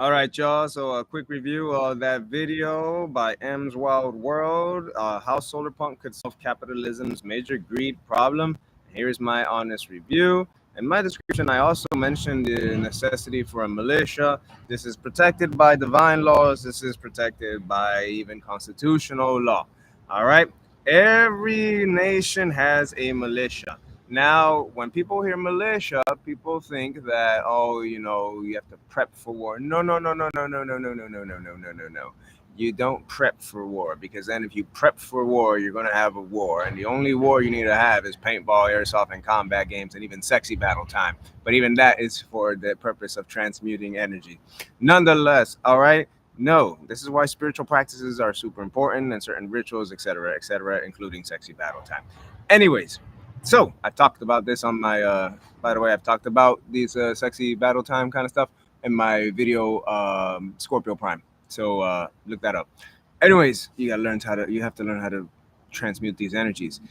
All right, y'all. So a quick review of that video by M's Wild World, how Solarpunk could solve capitalism's major greed problem. Here's my honest review. In my description, I also mentioned the necessity for a militia. This is protected by divine laws. This is protected by even constitutional law. All right. Every nation has a militia. Now, when people hear militia, people think that, oh, you have to prep for war. No, no, no, no, no, no, no, no, no, no, no, no, no, no, no. You don't prep for war, because then if you prep for war, you're going to have a war. And the only war you need to have is paintball, airsoft, and combat games, and even sexy battle time. But even that is for the purpose of transmuting energy. Nonetheless, all right, no, this is why spiritual practices are super important, and certain rituals, etc., including sexy battle time. Anyways, so I've talked about this on my. By the way, I've talked about these sexy battle time kind of stuff in my video Scorpio Prime. So look that up. Anyways, you have to learn how to transmute these energies,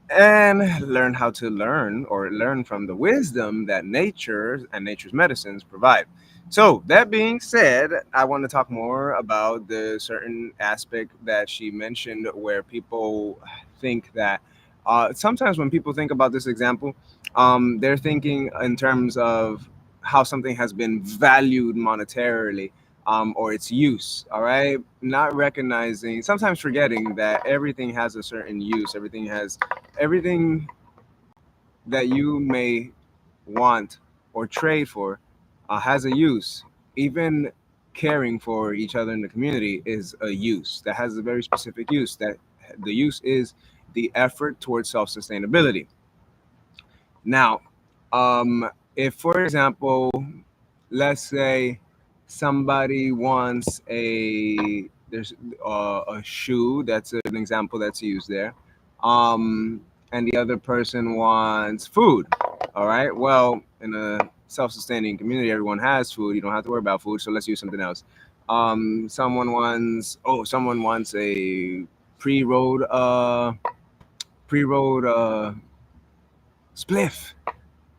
and learn from the wisdom that nature and nature's medicines provide. So that being said, I want to talk more about the certain aspect that she mentioned, where people think that sometimes when people think about this example, they're thinking in terms of how something has been valued monetarily, or its use. All right, not recognizing, sometimes forgetting that everything has a certain use. Everything that you may want or trade for has a use. Even caring for each other in the community is a use that has a very specific use. That the use is the effort towards self sustainability. Now, if for example, let's say somebody wants there's a shoe, that's an example that's used there, and the other person wants food. All right, well, in a self-sustaining community, everyone has food. You don't have to worry about food, so let's use something else. Someone wants a pre-rolled pre-rolled spliff.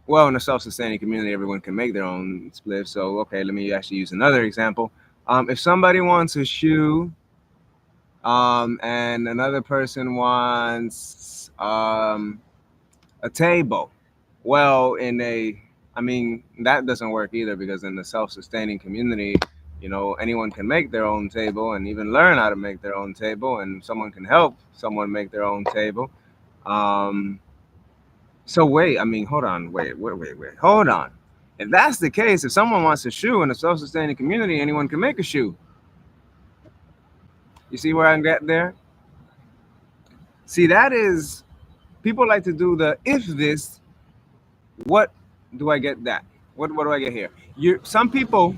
Well, in a self-sustaining community, everyone can make their own spliff. So, okay, let me actually use another example. If somebody wants a shoe, and another person wants a table, well, I mean, that doesn't work either, because in the self-sustaining community, anyone can make their own table and even learn how to make their own table, and someone can help someone make their own table. Um, so wait, I mean, hold on, wait, hold on. If that's the case, if someone wants a shoe in a self-sustaining community, anyone can make a shoe. You see where I'm getting there? See, that is, people like to do the if this, what do I get that? What do I get here? Some people,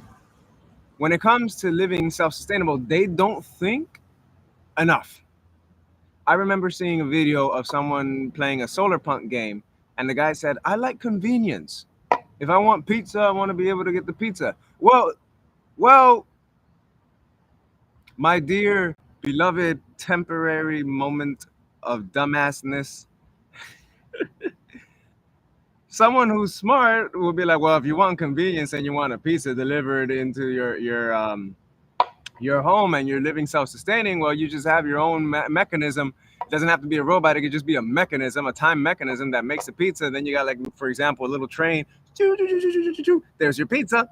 when it comes to living self-sustainable, they don't think enough. I remember seeing a video of someone playing a Solarpunk game, and the guy said, "I like convenience. If I want pizza, I want to be able to get the pizza." Well, my dear beloved temporary moment of dumbassness, someone who's smart will be like, well, if you want convenience and you want a pizza delivered into your home, and you're living self-sustaining, well, you just have your own mechanism. It doesn't have to be a robot. It could just be a mechanism, a time mechanism that makes the pizza. Then you got, like, for example, a little train. There's your pizza.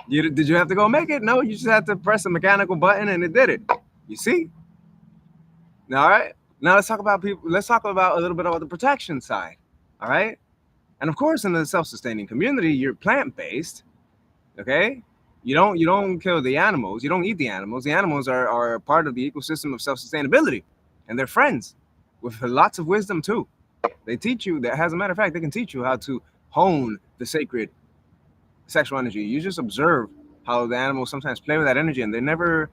Did you have to go make it? No, you just had to press a mechanical button and it did it. You see? All right. Now let's talk about people. Let's talk about a little bit about the protection side. All right. And of course, in the self-sustaining community, you're plant-based. Okay. You don't kill the animals. You don't eat the animals. The animals are part of the ecosystem of self-sustainability, and they're friends with lots of wisdom too. They teach you that, as a matter of fact, they can teach you how to hone the sacred sexual energy. You just observe how the animals sometimes play with that energy, and they're never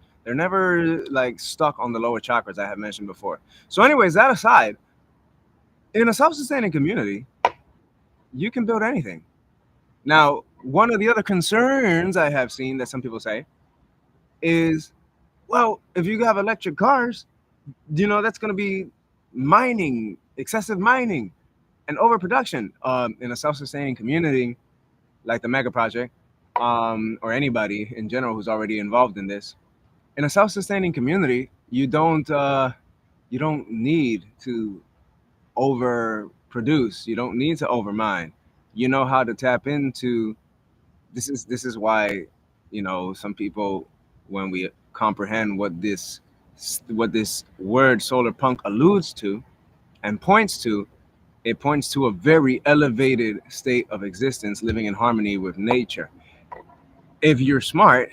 like stuck on the lower chakras I have mentioned before. So, anyways, that aside, in a self-sustaining community, you can build anything. Now, one of the other concerns I have seen that some people say is, well, if you have electric cars, that's going to be mining, excessive mining, and overproduction. In a self-sustaining community like the mega project, or anybody in general who's already involved in this. In a self-sustaining community, you don't need to overproduce. You don't need to overmine. You know how to tap into. This is why, some people, when we comprehend what this word solar punk alludes to and points to, it points to a very elevated state of existence, living in harmony with nature. If you're smart,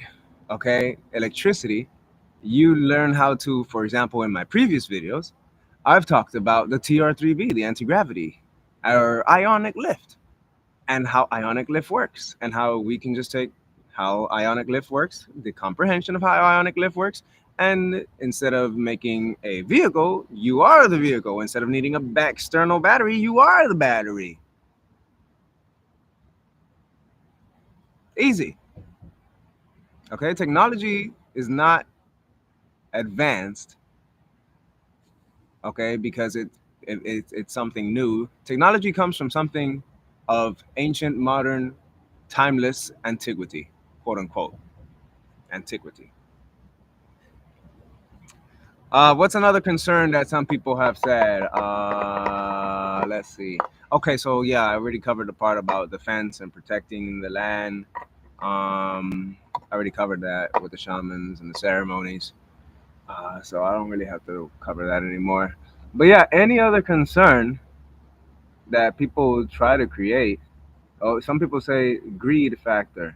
okay, electricity, you learn how to, for example, in my previous videos, I've talked about the TR3B, the anti-gravity, or ionic lift, and how ionic lift works, and how we can just take how ionic lift works, the comprehension of how ionic lift works, and instead of making a vehicle, you are the vehicle. Instead of needing a external battery, you are the battery. Easy. Okay, technology is not advanced, okay, because it's something new. Technology comes from something of ancient, modern, timeless antiquity, quote unquote, antiquity. What's another concern that some people have said? Let's see. Okay, so yeah, I already covered the part about defense and protecting the land. I already covered that with the shamans and the ceremonies. So I don't really have to cover that anymore. But yeah, any other concern that people try to create? Oh, some people say greed factor.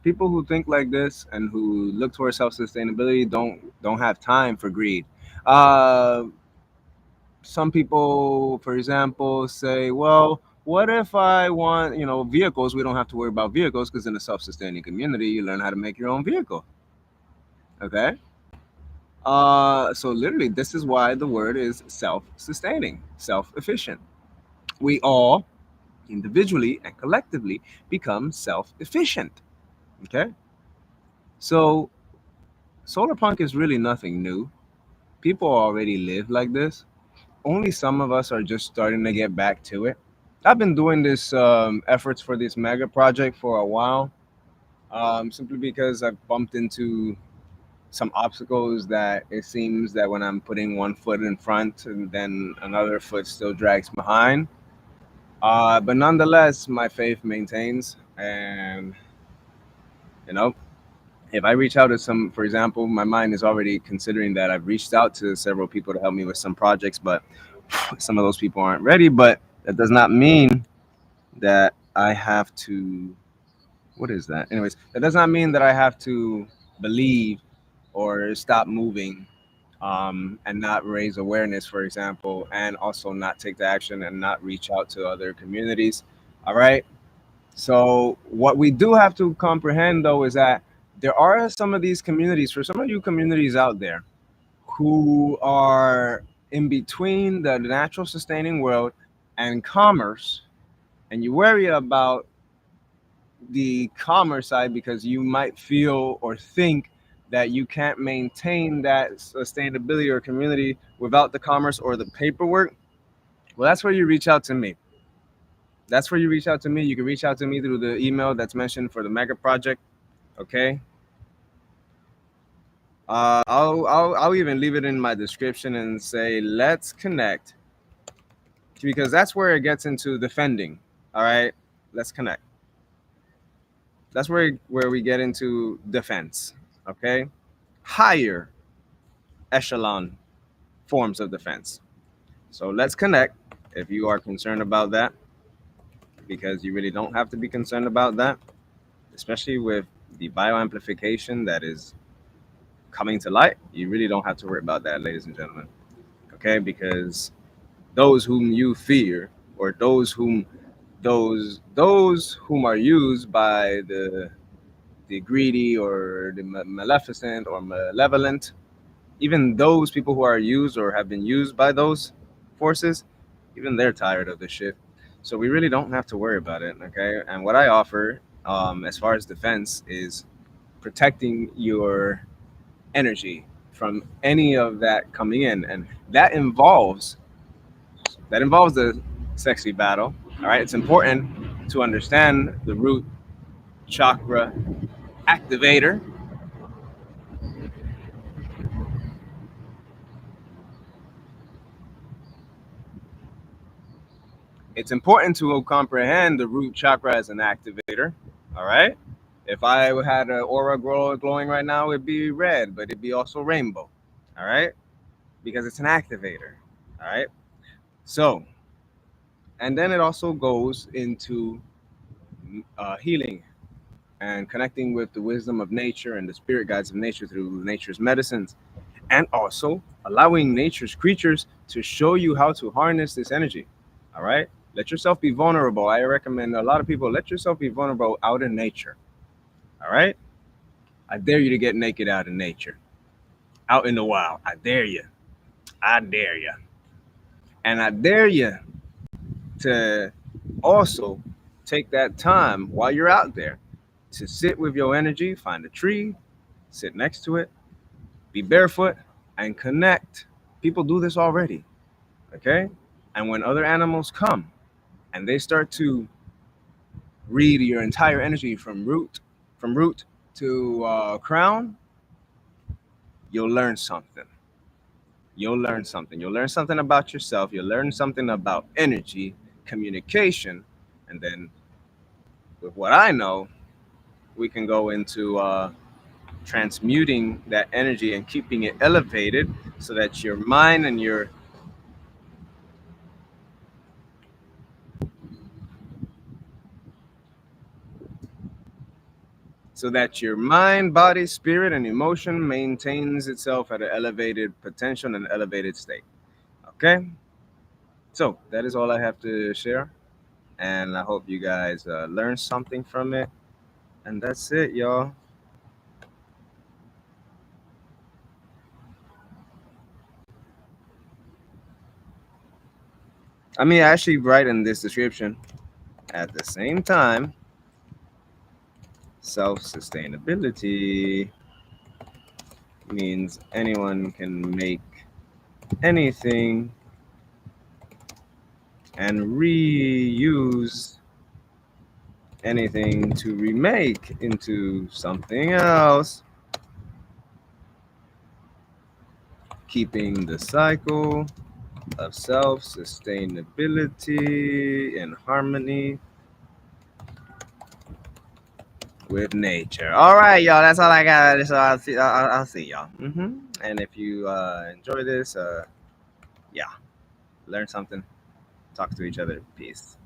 People who think like this and who look towards self-sustainability don't have time for greed. Uh, some people, for example, say, well, what if I want, vehicles? We don't have to worry about vehicles because in a self-sustaining community, you learn how to make your own vehicle. Okay. So literally, this is why the word is self-sustaining, self-efficient. We all individually and collectively become self-efficient. Okay. So Solarpunk is really nothing new. People already live like this. Only some of us are just starting to get back to it. I've been doing this efforts for this mega project for a while, simply because I've bumped into some obstacles that it seems that when I'm putting one foot in front and then another foot still drags behind. But nonetheless, my faith maintains. And, you know, if I reach out to some, for example, my mind is already considering that I've reached out to several people to help me with some projects, but some of those people aren't ready. But that does not mean that I have to. What is that? Anyways, that does not mean that I have to believe or stop moving, and not raise awareness, for example, and also not take the action and not reach out to other communities. All right. So what we do have to comprehend, though, is that there are some of these communities, for some of you communities out there, who are in between the natural sustaining world and commerce, and you worry about the commerce side because you might feel or think that you can't maintain that sustainability or community without the commerce or the paperwork. Well, that's where you reach out to me. That's where you reach out to me. You can reach out to me through the email that's mentioned for the mega project. Okay. I'll even leave it in my description and say let's connect, because that's where it gets into defending. All right, let's connect. That's where we get into defense. Okay, higher echelon forms of defense. So let's connect if you are concerned about that, because you really don't have to be concerned about that, especially with the bioamplification that is coming to light. You really don't have to worry about that, ladies and gentlemen. Okay, because those whom you fear, or those whom are used by the greedy or the maleficent or malevolent, even those people who are used or have been used by those forces, even they're tired of this shit. So we really don't have to worry about it. Okay, and what I offer, as far as defense, is protecting your energy from any of that coming in, and that involves the sexy battle. All right, it's important to understand the root chakra activator. It's important to comprehend the root chakra as an activator. All right. If I had an aura glowing right now, it'd be red, but it'd be also rainbow. All right. Because it's an activator. All right. So, and then it also goes into healing and connecting with the wisdom of nature and the spirit guides of nature through nature's medicines, and also allowing nature's creatures to show you how to harness this energy. All right. Let yourself be vulnerable. I recommend a lot of people let yourself be vulnerable out in nature. All right. I dare you to get naked out in nature, out in the wild. I dare you. I dare you. And I dare you to also take that time while you're out there to sit with your energy, find a tree, sit next to it, be barefoot, and connect. People do this already. Okay. And when other animals come and they start to read your entire energy from root to crown, you'll learn something. You'll learn something. You'll learn something about yourself. You'll learn something about energy, communication, and then with what I know, we can go into transmuting that energy and keeping it elevated so that your mind and your mind, body, spirit, and emotion maintains itself at an elevated potential and an elevated state. Okay? So that is all I have to share. And I hope you guys learn something from it. And that's it, y'all. I mean, I actually write in this description at the same time, self sustainability means anyone can make anything and reuse anything to remake into something else, keeping the cycle of self sustainability in harmony with nature. All right, y'all. That's all I got. So I'll see y'all. And if you enjoy this, yeah, learn something, talk to each other. Peace.